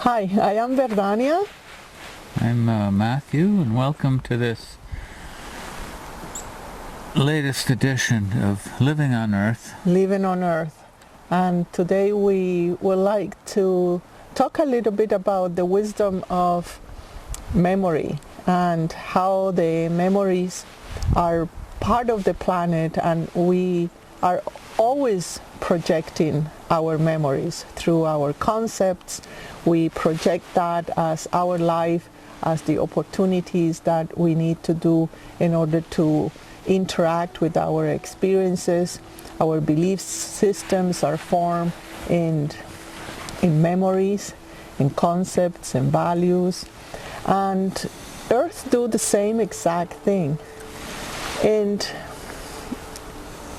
Hi, I am Berdhanya. I'm Matthew, and welcome to this latest edition of Living on Earth. Living on Earth. And today we would like to talk a little bit about the wisdom of memory and how the memories are part of the planet, and we are always projecting our memories through our concepts. We project that as our life, as the opportunities that we need to do in order to interact with our experiences. Our belief systems are formed in memories, in concepts and values. And Earth do the same exact thing. And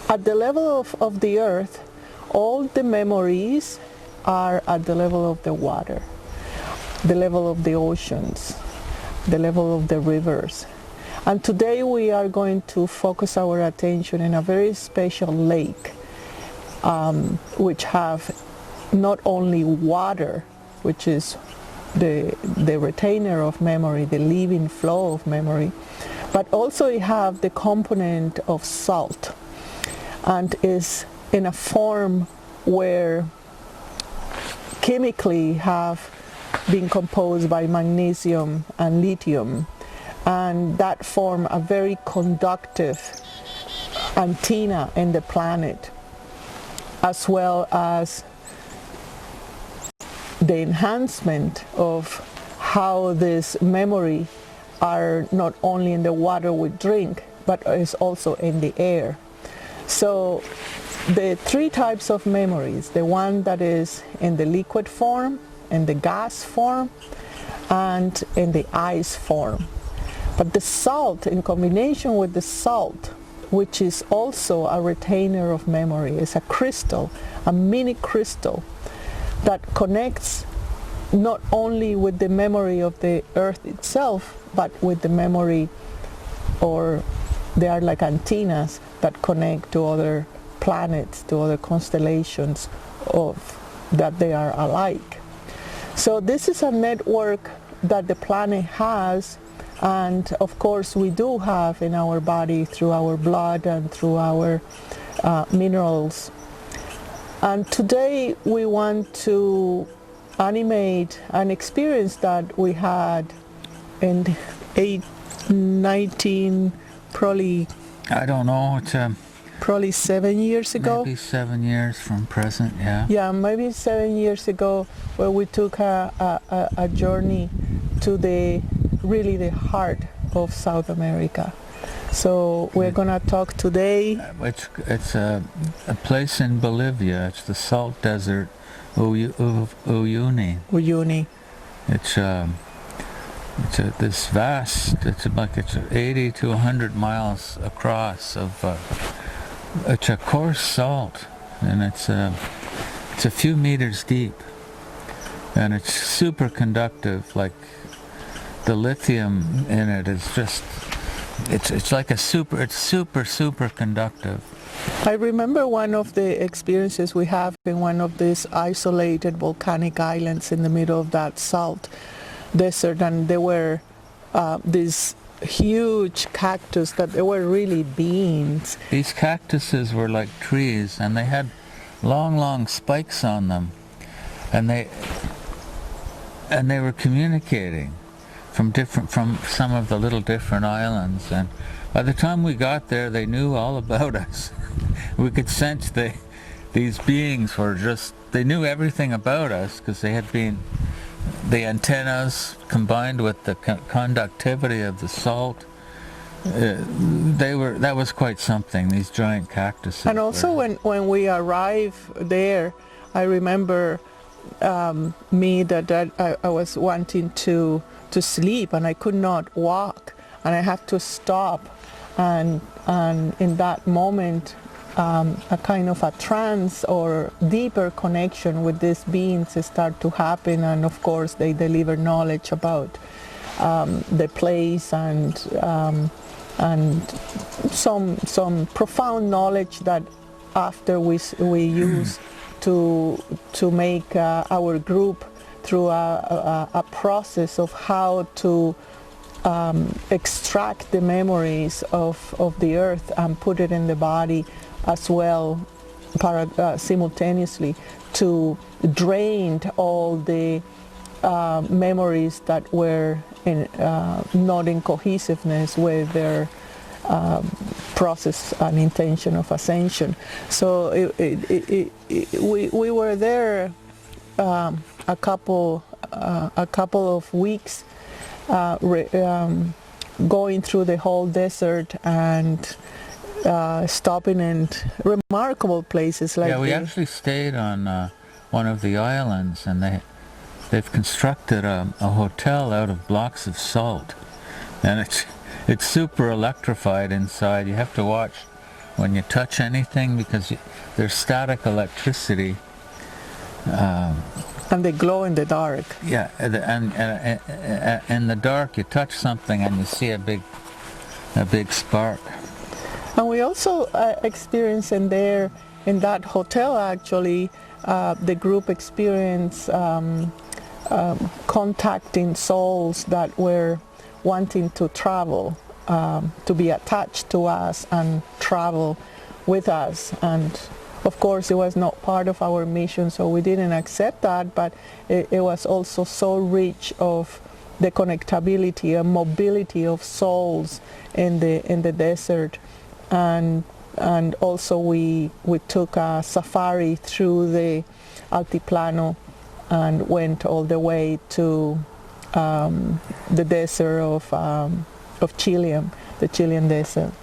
at the level of the Earth, all the memories are at the level of the water, the level of the oceans, the level of the rivers. And today we are going to focus our attention in a very special lake, which have not only water, which is the retainer of memory, the living flow of memory, but also it have the component of salt, and is in a form where chemically have been composed by magnesium and lithium, and that form a very conductive antenna in the planet, as well as the enhancement of how this memory are not only in the water we drink, but is also in the air. So the three types of memories: the one that is in the liquid form, in the gas form, and in the ice form. But the salt, in combination with the salt, which is also a retainer of memory, is a crystal, a mini crystal that connects not only with the memory of the Earth itself, but with the memory, or they are like antennas that connect to other planets, to other constellations of that they are alike. So this is a network that the planet has, and of course we do have in our body through our blood and through our minerals. And today we want to animate an experience that we had in 19, probably, I don't know, it's probably 7 years ago. maybe 7 years from present, yeah. Yeah, maybe 7 years ago, where we took a journey to really the heart of South America. So we're gonna talk today. It's a place in Bolivia. It's the salt desert of Uyuni. Uyuni. It's this vast. It's 80 to 100 miles across of. It's a coarse salt, and it's a few meters deep, and it's super conductive. Like the lithium in it is just. It's like it's super conductive. I remember one of the experiences we have in one of these isolated volcanic islands in the middle of that salt desert, and there were these huge cactus that they were really beings. These cactuses were like trees, and they had long spikes on them, and they were communicating from some of the little different islands, and by the time we got there they knew all about us. We could sense these beings were they knew everything about us, because they had been the antennas combined with the conductivity of the salt. That was quite something, these giant cactuses. And also when we arrived there, I remember I was wanting to sleep, and I could not walk, and I had to stop, and in that moment a kind of a trance or deeper connection with these beings start to happen, and of course they deliver knowledge about the place, and some profound knowledge that after we use to make our group through a process of how to extract the memories of the earth and put it in the body as well, simultaneously, to drain all the memories that were not in cohesiveness with their process and intention of ascension. So we were there a couple of weeks, going through the whole desert and stopping in remarkable places like we actually stayed on one of the islands, and they've constructed a hotel out of blocks of salt, and it's super electrified inside. You have to watch when you touch anything because there's static electricity. And they glow in the dark. Yeah, and in the dark you touch something and you see a big spark. And we also experienced in that hotel, actually, the group experienced contacting souls that were wanting to travel, to be attached to us and travel with us. And of course it was not part of our mission, so we didn't accept that, but it was also so rich of the connectability and mobility of souls in the desert. And also we took a safari through the Altiplano and went all the way to the desert of Chile, the Chilean desert.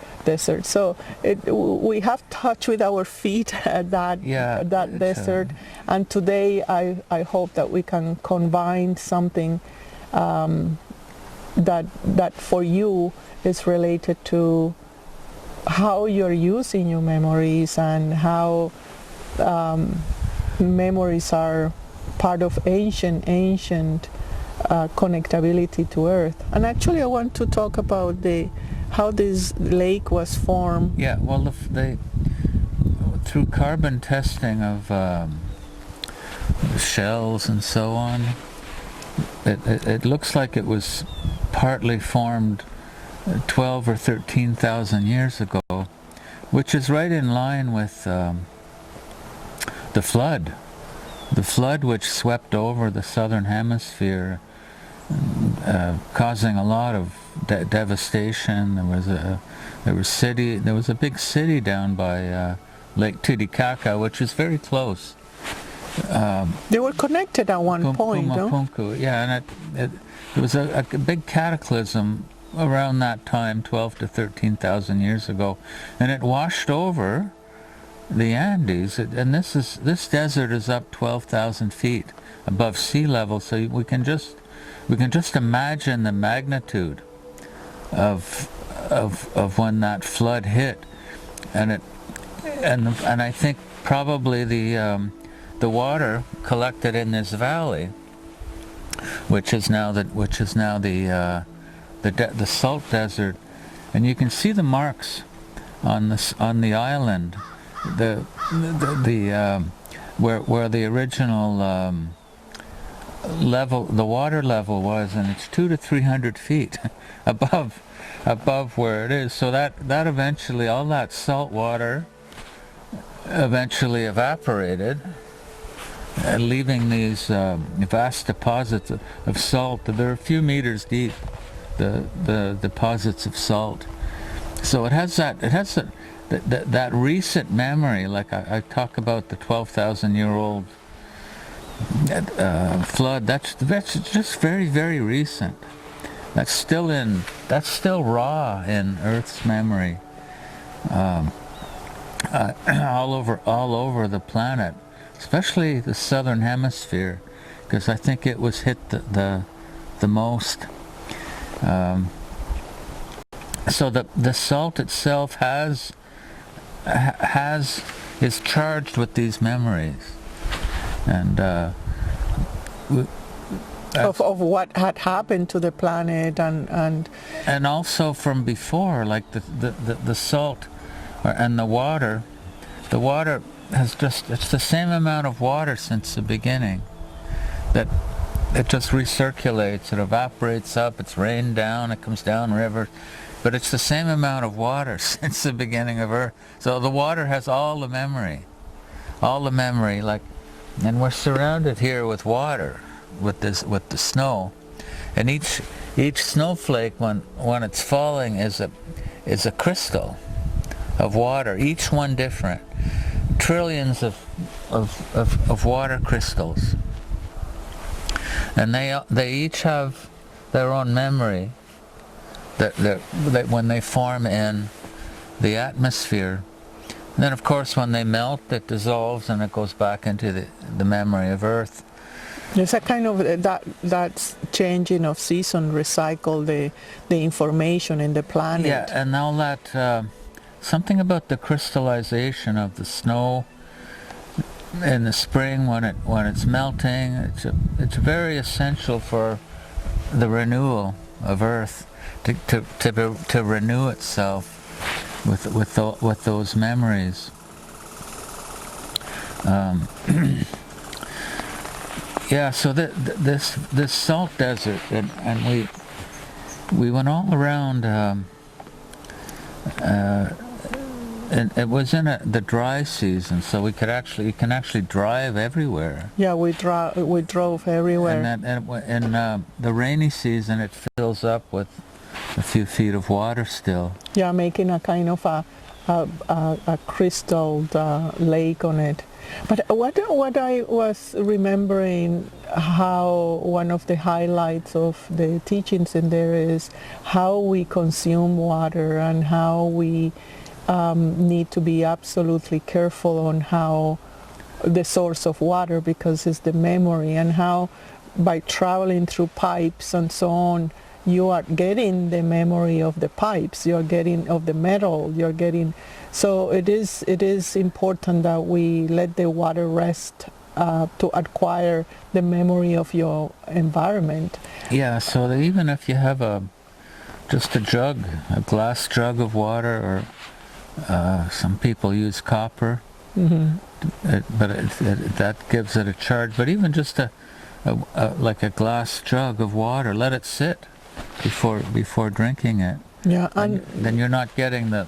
So we have touched with our feet at that desert, and today I hope that we can combine something that for you is related to how you're using your memories and how memories are part of ancient connectability to Earth. And actually I want to talk about how this lake was formed. Yeah, well, through carbon testing of shells and so on, it looks like it was partly formed 12 or 13,000 years ago, which is right in line with the flood which swept over the southern hemisphere, causing a lot of devastation. There was a big city down by Lake Titicaca, which is very close. They were connected at one point, no? Yeah, and it was a big cataclysm around that time, 12 to 13,000 years ago, and it washed over the Andes. And this desert is up 12,000 feet above sea level, so we can just imagine the magnitude of when that flood hit, and I think probably the water collected in this valley, which is now the salt desert, and you can see the marks on the island, where the original level, the water level was, and it's 200 to 300 feet above where it is. So that eventually, all that salt water eventually evaporated, leaving these vast deposits of salt. They're a few meters deep, the deposits of salt. So it has that recent memory, like I talk about the 12,000-year-old flood. That's just very, very recent. That's still raw in Earth's memory, all over the planet, especially the southern hemisphere, because I think it was hit the most. So the salt itself is charged with these memories, and of what had happened to the planet, and also from before, like the salt and the water. The water it's the same amount of water since the beginning. That it just recirculates. It evaporates up. It's rained down. It comes down river. But it's the same amount of water since the beginning of Earth. So the water has all the memory. All the memory. And we're surrounded here with water, with the snow. And each snowflake, when it's falling, is a crystal of water. Each one different. Trillions of water crystals. And they each have their own memory that when they form in the atmosphere. And then of course when they melt, it dissolves and it goes back into the memory of Earth. There's a kind of that's changing of season, recycle the information in the planet. Yeah, and now that something about the crystallization of the snow in the spring when it's melting, it's very essential for the renewal of Earth to renew itself with those memories. Yeah, so this salt desert, and we went all around. And it was in the dry season, so you can actually drive everywhere. Yeah, we drove everywhere. And in the rainy season, it fills up with a few feet of water still. Yeah, making a kind of a crystalled lake on it. But what I was remembering, how one of the highlights of the teachings in there is how we consume water and how we need to be absolutely careful on how the source of water, because it's the memory, and how by traveling through pipes and so on, you are getting the memory of the pipes, you're getting of the metal, you're getting. So it is important that we let the water rest to acquire the memory of your environment. Yeah, so that even if you have just a glass jug of water, or some people use copper, but that gives it a charge. But even just like a glass jug of water, let it sit before drinking it. Yeah, and then you're not getting the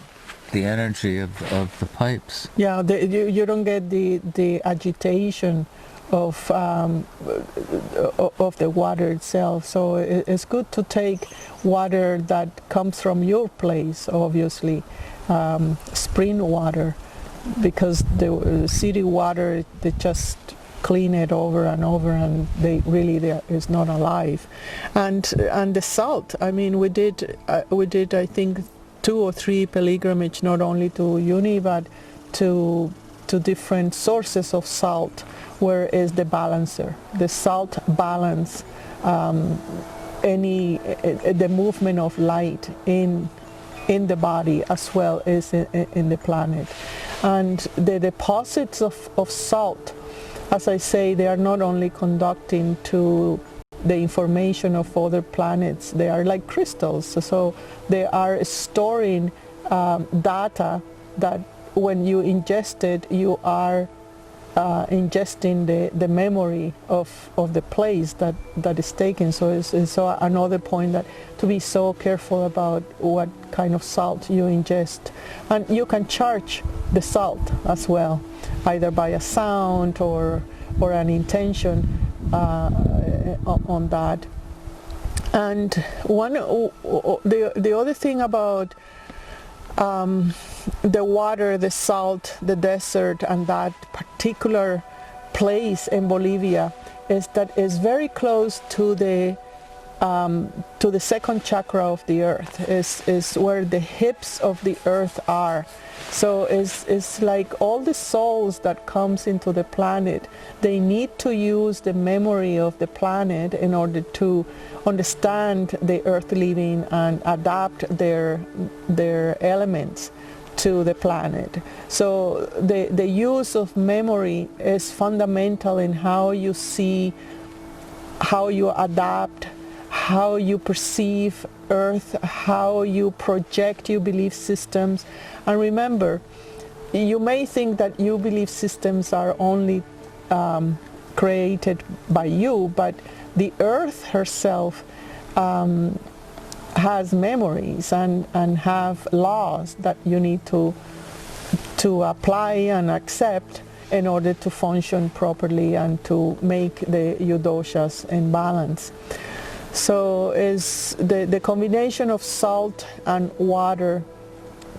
energy of the pipes. Yeah, you don't get the agitation of the water itself. So it's good to take water that comes from your place, obviously. Spring water, because the city water, they just clean it over and over, and they is not alive. And the salt, I mean, we did I think 2 or 3 pilgrimage, not only to Uyuni but to different sources of salt, where is the balancer, the salt balance the movement of light in the body as well as in the planet. And the deposits of salt, as I say, they are not only conducting to the information of other planets, they are like crystals. So they are storing data that when you ingest it, you are ingesting the memory of the place that is taken. So it's so another point, that to be so careful about what kind of salt you ingest. And you can charge the salt as well, either by a sound or an intention on that. And the other thing about the water, the salt, the desert, and that particular place in Bolivia is that it's very close to the second chakra of the earth. Is where the hips of the earth are. So it's like all the souls that comes into the planet, they need to use the memory of the planet in order to understand the earth living and adapt their elements to the planet. So the use of memory is fundamental in how you see, how you adapt, how you perceive earth, how you project your belief systems. And remember, you may think that your belief systems are only created by you, but the earth herself has memories and have laws that you need to apply and accept in order to function properly and to make the yudoshas in balance. So is the combination of salt and water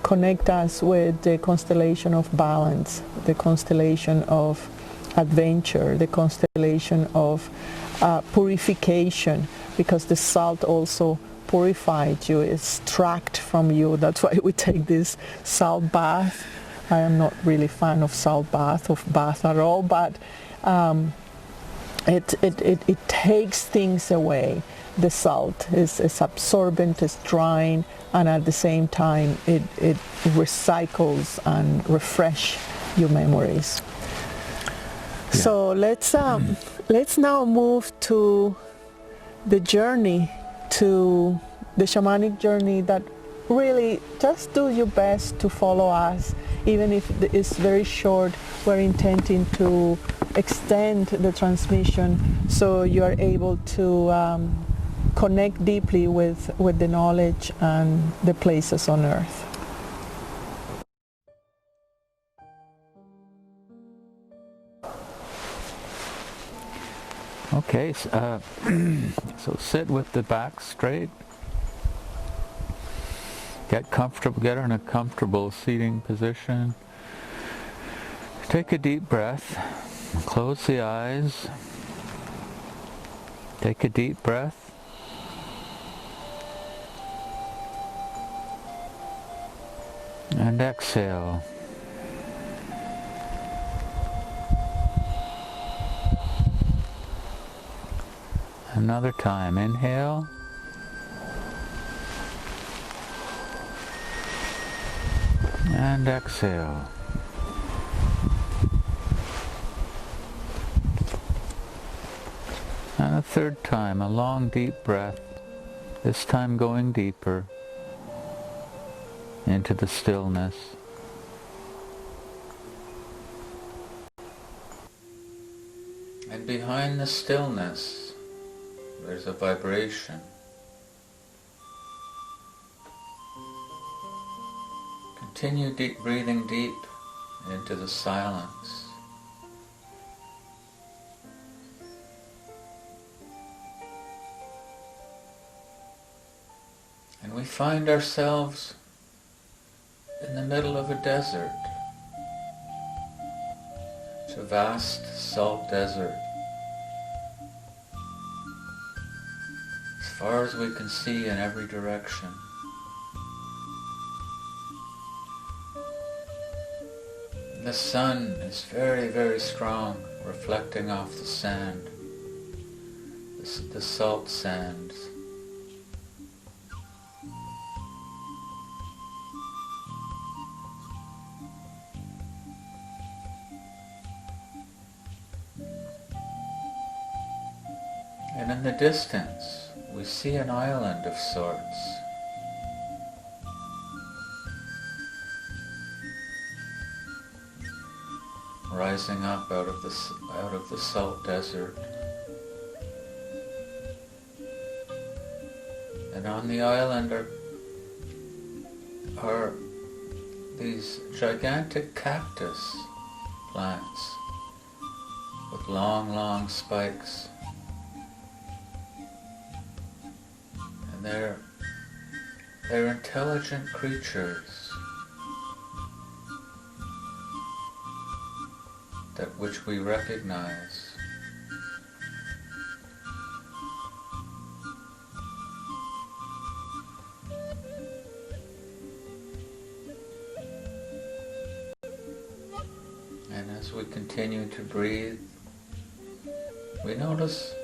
connect us with the constellation of balance, the constellation of adventure, the constellation of purification, because the salt also purified you, extract from you. That's why we take this salt bath. I am not really fan of salt bath, at all, but it takes things away. The salt is absorbent, it's drying, and at the same time it recycles and refresh your memories. Yeah. So let's now move to the journey, to the shamanic journey, that really just do your best to follow us, even if it's very short. We're intending to extend the transmission so you are able to connect deeply with the knowledge and the places on earth. Okay, so sit with the back straight. Get comfortable, get in a comfortable seating position. Take a deep breath. Close the eyes. Take a deep breath. And exhale. Another time. Inhale. And exhale. And a third time, a long deep breath, this time going deeper into the stillness. And behind the stillness, there's a vibration. Continue breathing deep into the silence. And we find ourselves in the middle of a desert. It's a vast salt desert. As far as we can see in every direction. The sun is very, very strong, reflecting off the sand, the salt sands. And in the distance, we see an island of sorts. Rising up out of the salt desert. And on the island are these gigantic cactus plants with long, long spikes. And they're intelligent creatures which we recognize. And as we continue to breathe, we notice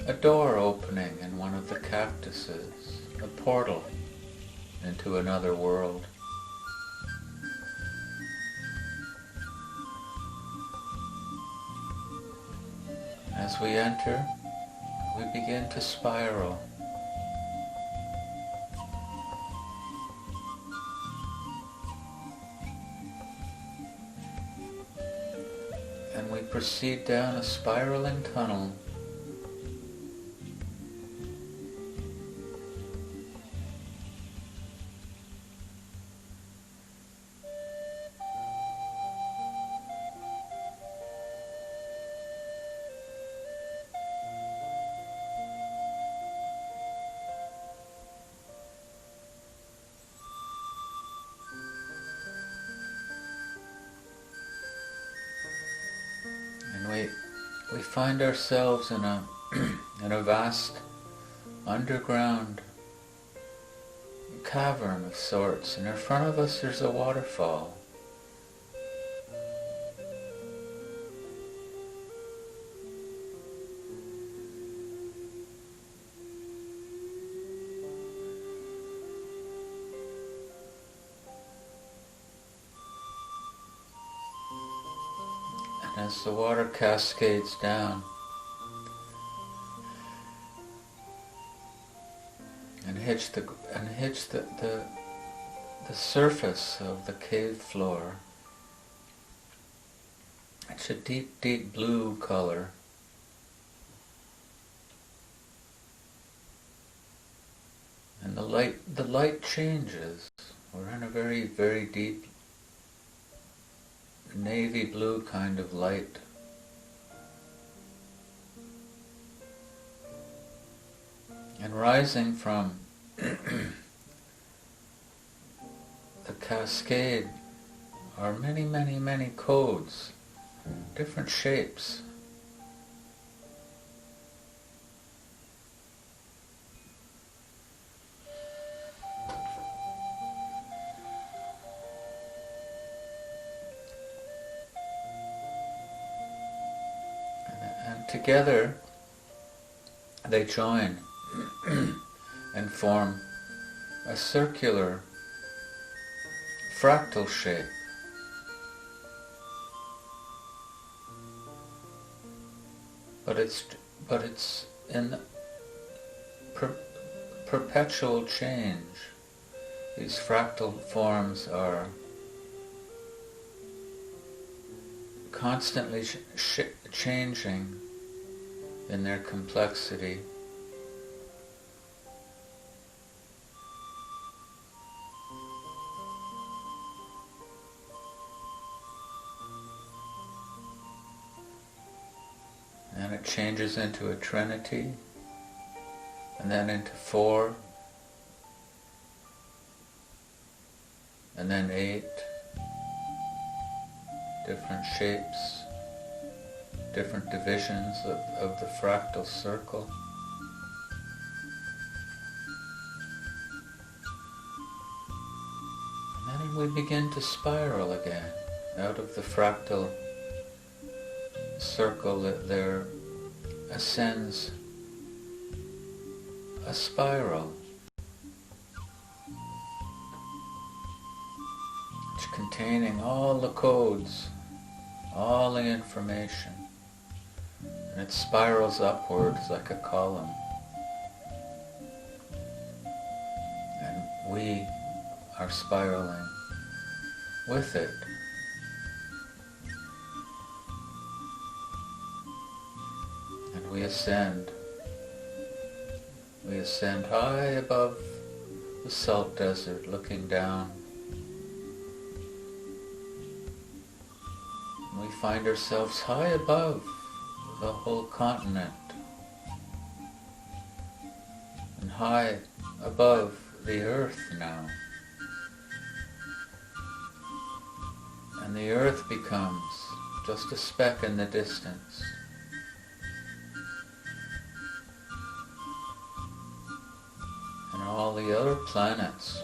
a door opening in one of the cactuses, a portal into another world. As we enter, we begin to spiral. And we proceed down a spiraling tunnel find ourselves in a in a vast underground cavern of sorts, and in front of us there's a waterfall. And as the water cascades down and hits the surface of the cave floor, it's a deep, deep blue color. And the light changes. We're in a very, very deep navy blue kind of light. And rising from the cascade are many, many, many codes, different shapes. And together they join and form a circular fractal shape. But it's in perpetual change. These fractal forms are constantly changing in their complexity. And it changes into a trinity, and then into 4, and then 8 different shapes, different divisions of the fractal circle. And then we begin to spiral again. Out of the fractal circle, that there ascends a spiral containing all the codes, all the information, and it spirals upwards like a column, and we are spiraling with it. And we ascend high above the salt desert, looking down. We find ourselves high above the whole continent and high above the earth now. And the earth becomes just a speck in the distance. And all the other planets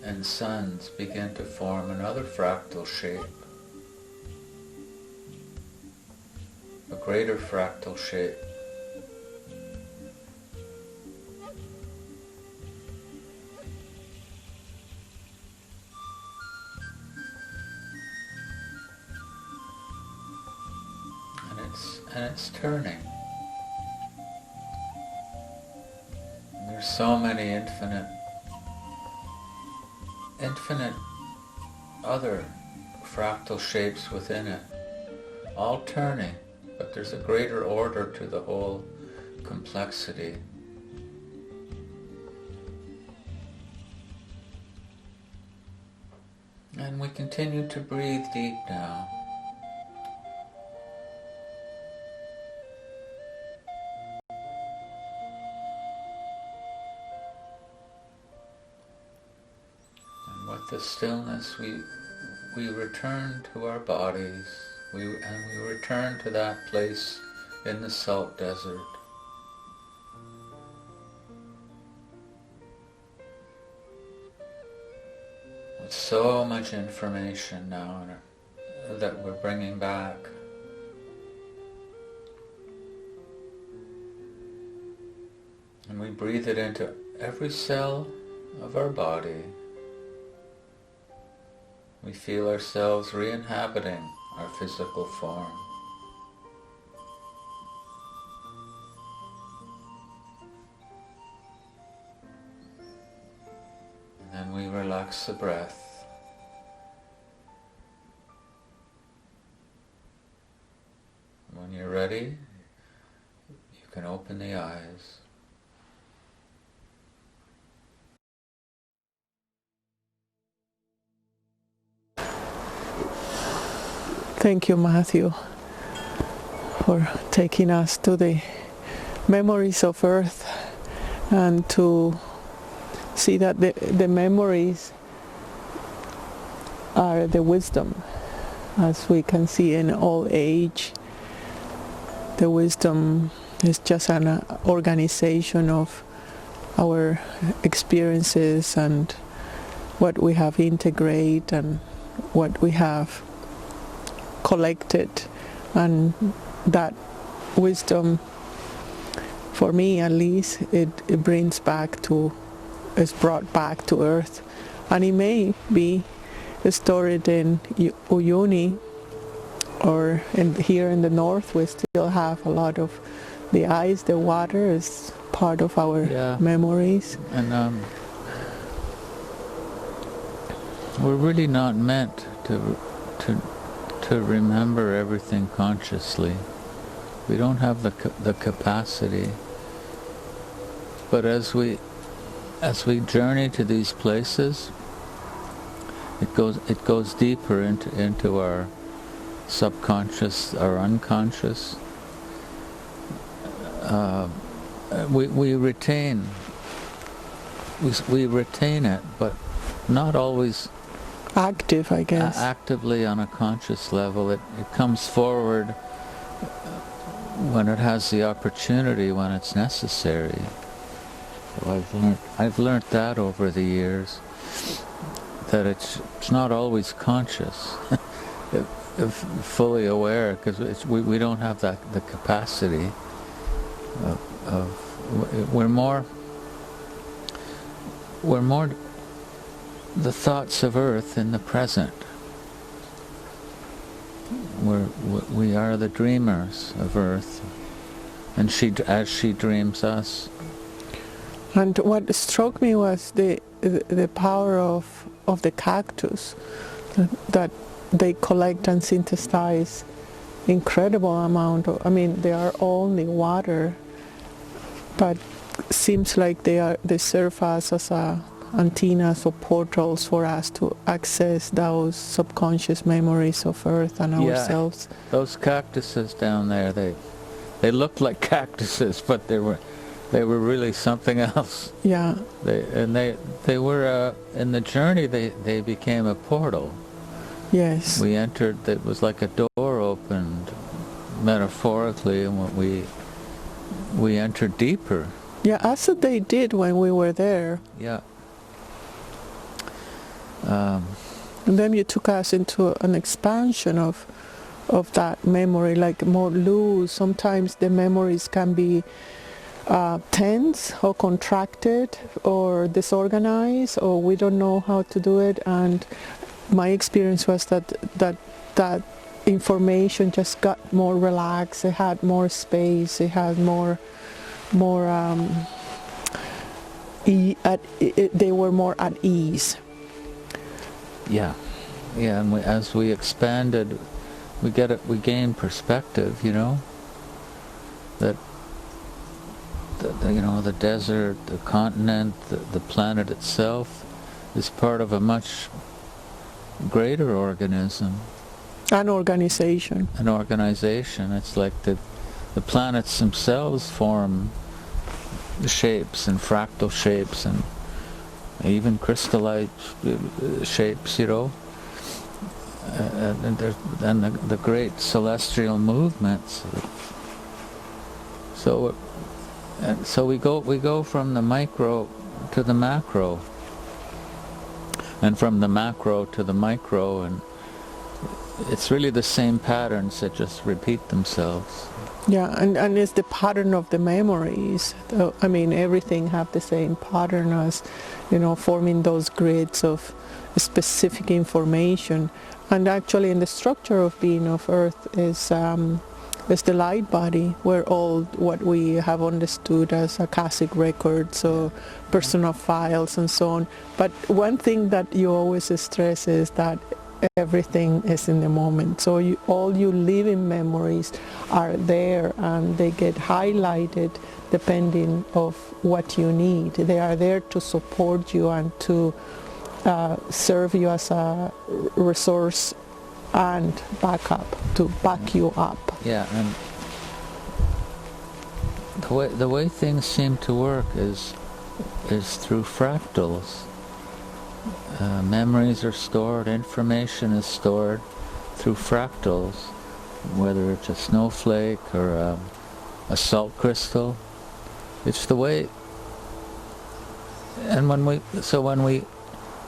and suns begin to form another fractal shape. A greater fractal shape. And it's turning. And there's so many infinite other fractal shapes within it, all turning. But there's a greater order to the whole complexity. And we continue to breathe deep now. And with the stillness we return to our bodies. we return to that place in the salt desert. With so much information now that we're bringing back. And we breathe it into every cell of our body. We feel ourselves re-inhabiting our physical form. And then we relax the breath. When you're ready, you can open the eyes. Thank you, Matthew, for taking us to the memories of Earth and to see that the memories are the wisdom. As we can see in all age, the wisdom is just an organization of our experiences and what we have integrated and what we have collected, and that wisdom, for me at least, it is brought back to Earth, and it may be stored in Uyuni, or here in the north we still have a lot of the ice, the water is part of our memories. And we're really not meant to remember everything consciously. We don't have the capacity. But as we journey to these places, it goes deeper into our subconscious, our unconscious. We retain it, but not always active, I guess. Actively on a conscious level. It comes forward when it has the opportunity, when it's necessary. So I've learned that over the years, that it's not always conscious, fully aware, because we don't have the capacity of we're more the thoughts of Earth in the present. We are the dreamers of Earth, and as she dreams us. And what struck me was the power of the cactus, that they collect and synthesize incredible amount of, they are only water, but seems like they serve us as antennas or portals for us to access those subconscious memories of Earth and ourselves. Those cactuses down there, they looked like cactuses, but they were really something else. Yeah. They were in the journey. They became a portal. Yes. We entered. It was like a door opened, metaphorically, and we entered deeper. Yeah, as they did when we were there. Yeah. And then you took us into an expansion of that memory, like more loose. Sometimes the memories can be tense or contracted or disorganized, or we don't know how to do it. And my experience was that information just got more relaxed. It had more space. It had more they were more at ease. Yeah, and as we expanded, we gain perspective. That the desert, the continent, the planet itself is part of a much greater organism. An organization. It's like the planets themselves form shapes and fractal shapes and even crystallite shapes, and the great celestial movements. So we go from the micro to the macro, and from the macro to the micro, and it's really the same patterns that just repeat themselves. Yeah, and it's the pattern of the memories. I mean, everything have the same pattern as, forming those grids of specific information. And actually, in the structure of being of Earth is the light body, where all what we have understood as Akashic records or personal files and so on. But one thing that you always stress is that everything is in the moment. So all your living memories are there, and they get highlighted depending of what you need. They are there to support you and to serve you as a resource and backup, to back you up. Yeah, and the way things seem to work is through fractals. Memories are stored, information is stored through fractals, whether it's a snowflake or a salt crystal. It's the way. And when we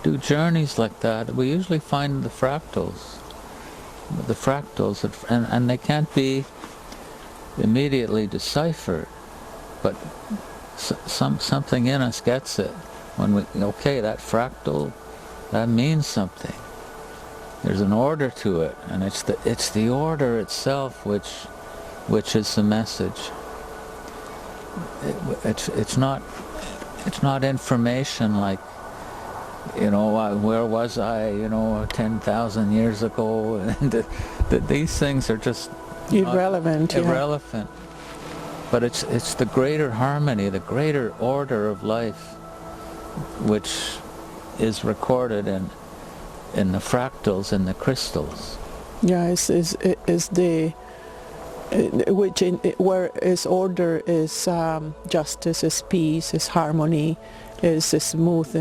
do journeys like that, we usually find the fractals, and they can't be immediately deciphered, but something in us gets it. When that fractal, that means something. There's an order to it, and it's the order itself which is the message. It's not information like, where was I, 10,000 years ago, and these things are just irrelevant. Irrelevant. But it's the greater harmony, the greater order of life, which is recorded in the fractals, in the crystals. Yeah, is the where is order, is justice, is peace, is harmony, is smooth.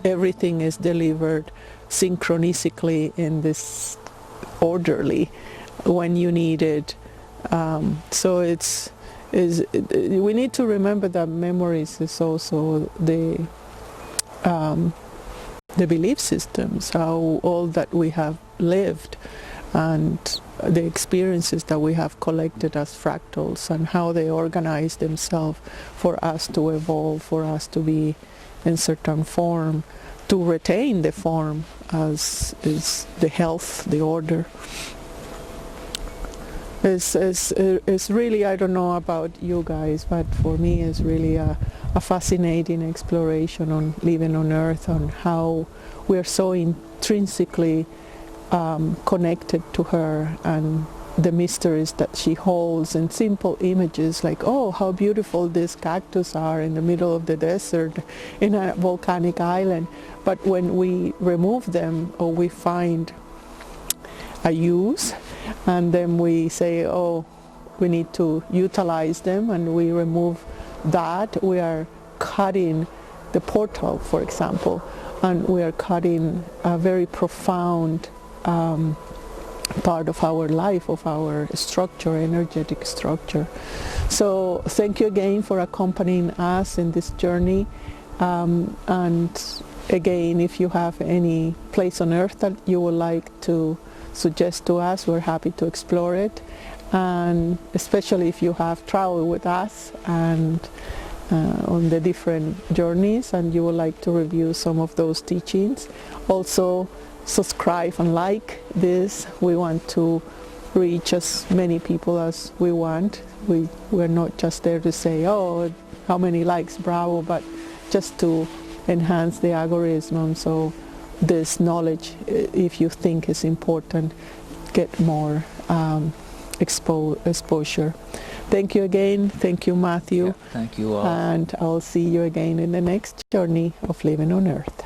Everything is delivered synchronistically in this orderly when you need it. So we need to remember that memories is also the belief systems, how all that we have lived, and the experiences that we have collected as fractals, and how they organize themselves for us to evolve, for us to be in certain form, to retain the form as is the health, the order. It's really, I don't know about you guys, but for me it's really a fascinating exploration on living on Earth, on how we are so intrinsically connected to her, and the mysteries that she holds in simple images like, oh, how beautiful these cactus are in the middle of the desert in a volcanic island. But when we remove them, or we find a use, and then we say, oh, we need to utilize them, and we remove that, we are cutting the portal, for example, and we are cutting a very profound part of our life, of our structure, energetic structure. So thank you again for accompanying us in this journey, and again, if you have any place on Earth that you would like to suggest to us, we're happy to explore it, and especially if you have traveled with us and on the different journeys, and you would like to review some of those teachings. Also, subscribe and like this. We want to reach as many people as we want. We're not just there to say, oh, how many likes, bravo, but just to enhance the algorithm, so this knowledge, if you think is important, get more exposure. Thank you again. Thank you, Matthew. Yeah, thank you all. And I'll see you again in the next journey of living on Earth.